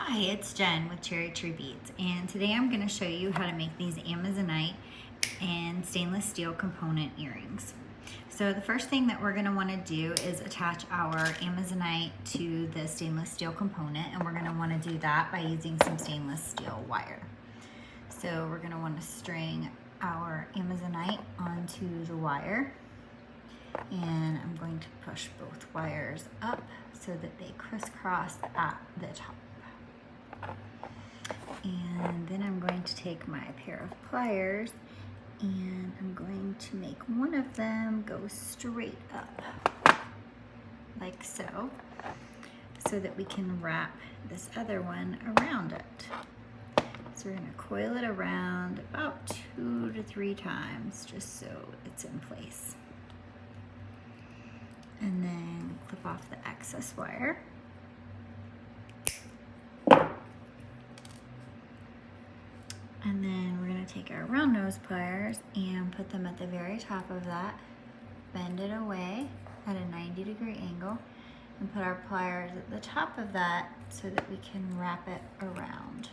Hi, it's Jen with Cherry Tree Beads, and today I'm going to show you how to make these Amazonite and stainless steel component earrings. So the first thing that we're going to want to do is attach our Amazonite to the stainless steel component, and we're going to want to do that by using some stainless steel wire. So we're going to want to string our Amazonite onto the wire, and I'm going to push both wires up so that they crisscross at the top. And then I'm going to take my pair of pliers and I'm going to make one of them go straight up, like so that we can wrap this other one around it. So we're going to coil it around about 2 to 3 times just so it's in place. And then clip off the excess wire. And then we're going to take our round nose pliers and put them at the very top of that, bend it away at a 90-degree angle, and put our pliers at the top of that so that we can wrap it around.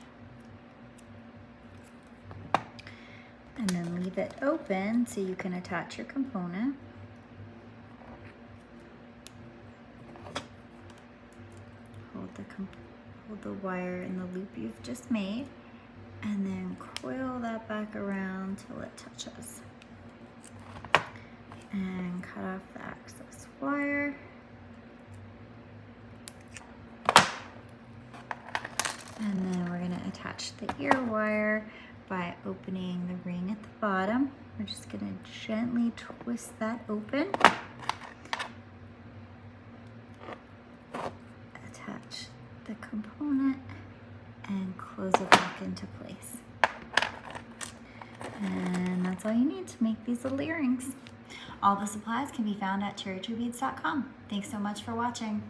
And then leave it open so you can attach your component. Hold the wire in the loop you've just made, and then coil that back around till it touches. And cut off the excess wire. And then we're going to attach the ear wire by opening the ring at the bottom. We're just going to gently twist that open. Attach the component and close it back into place. And that's all you need to make these little earrings. All the supplies can be found at cherrytreebeads.com. Thanks so much for watching.